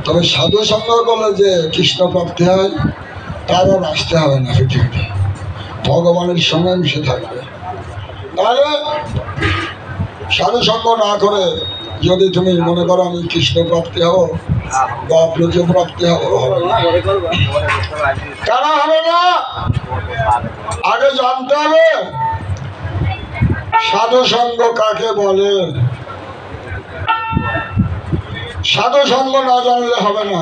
তবে সাধু সঙ্গ করলে যে কৃষ্ণ প্রাপ্তি হয় তার আর আসতে হবে না পৃথিবীতে, ভগবানের সঙ্গে মিশে থাকবে। তাহলে সাধু সঙ্গ না করে যদি তুমি মনে করো আমি কৃষ্ণ প্রাপ্তি হবো বা ব্রজ প্রাপ্তি হবো, কেন হবে না? আগে জানতে হবে সাধু সঙ্গ কাকে বলে। সাধু সঙ্গ না জানলে হবে না,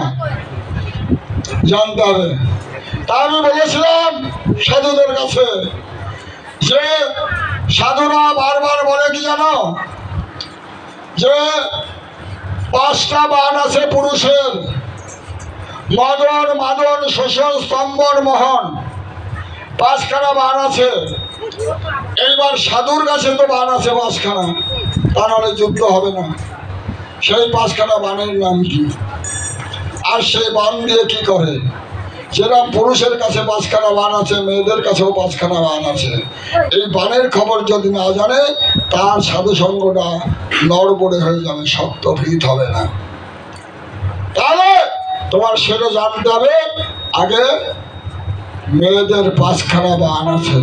জানতে হবে। তা আমি বলেছিলাম সাধুদের কাছে যে সাধুরা বারবার বলে কি জানো, যে 5টা বাণ আছে পুরুষের, মদন মাদন শোষণ স্তম্ভন মোহন, 5খানা বাণ আছে। এইবার সাধুর কাছে তো বাণ আছে 5খানা, তা নাহলে যুদ্ধ হবে না। সেই 5খানা বাণের নাম কি, আর সেই বাণ দিয়ে কি করে? যেরকম পুরুষের কাছে 5খানা বাণ আছে, মেয়েদের কাছেও 5খানা বাণ আছে। এই বাণের খবর যদি না জানে তার সাধু সঙ্গটা নড়বড়ে হয়ে যাবে, শক্তভীত হবে না। তাহলে তোমার সেটা জানতে হবে আগে মেয়েদের 5খানা বাণ আছে,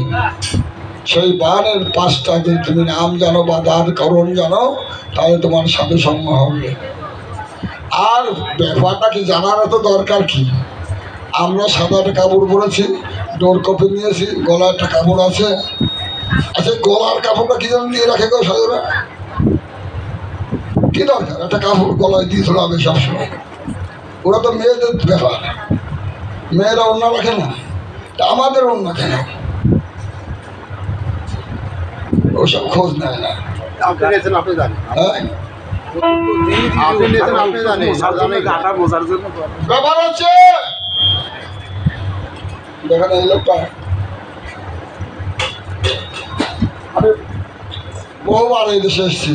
সেই বাণের 5টা যদি তুমি নাম জানো বা দাঁড় করণ জানো তাহলে তোমার সাধু সঙ্গ হবে। আর ব্যাপারটা কি জানার তো দরকার কি, আমরা সাদা একটা কাপড় পরেছি, ডোর কপি নিয়েছি, গলায় একটা কাপড় আছে। আচ্ছা গলার কাপড়টা কি জন্য দিয়ে রাখে গো সাধুরা? কি দরকার একটা কাপড় গলায় দিয়ে তোলা হবে সবসময়? ওরা তো মেয়েদের ব্যাপার, মেয়েরা অন্য রাখে না, তা আমাদের অন্য কেন? ওসব খোঁজ নেয় না। ব্যাপার হচ্ছে দেখেন এই লোকটা, আমি বহুবার এই দেশে এসেছি,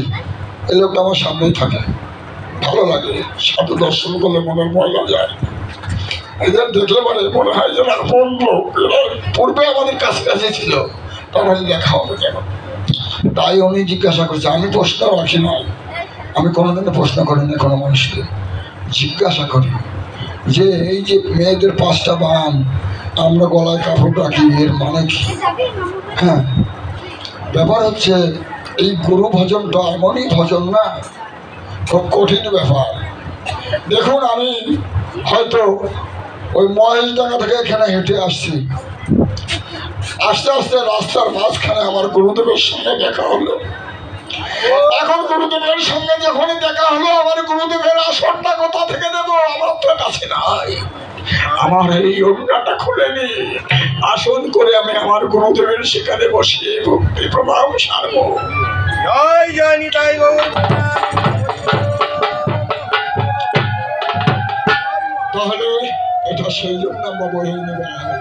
এই লোকটা আমার সামনেই থাকে, ভালো লাগে। সাধু দর্শন করলে মনের ময়লা যায়, এদের দেখলে মানে মনে হয় যে আপন লোক। পূর্বে আমাদের কাছাকাছি ছিল, তখন দেখা হবে কেন? তাই উনি জিজ্ঞাসা করছে, আমি প্রশ্ন রাখি না, আমি কোনোদিনও প্রশ্ন করি না, কোনো মানুষকে জিজ্ঞাসা করি যে এই যে মেয়েদের 5টা বাণ আমরা গলায় কাপড় রাখি, এর মানে কি? হ্যাঁ, ব্যাপার হচ্ছে এই গুরু ভজনটা এমনই ভজন না, খুব কঠিন ব্যাপার। দেখুন আমি হয়তো ওই মহেশডাঙ্গা থেকে এখানে হেঁটে আসছি, আস্তে আস্তে রাস্তার মাঝখানে আমার গুরুদেবের সঙ্গে দেখা হলো। এখন গুরুদেবের সঙ্গে যখন দেখা হলো, আমার গুরুদেবের আসনটা কোথা থেকে দেবো? আমার তো কাছে নাই। আমার এই অন্যটা খুলে নি আসন করে আমি আমার গুরুদেবের সেখানে বসিয়ে ভক্তি প্রভাব সারব। জয় জয় নিতাই গৌর। তাহলে এটা সেই জন্য বহিনী বলা হয়।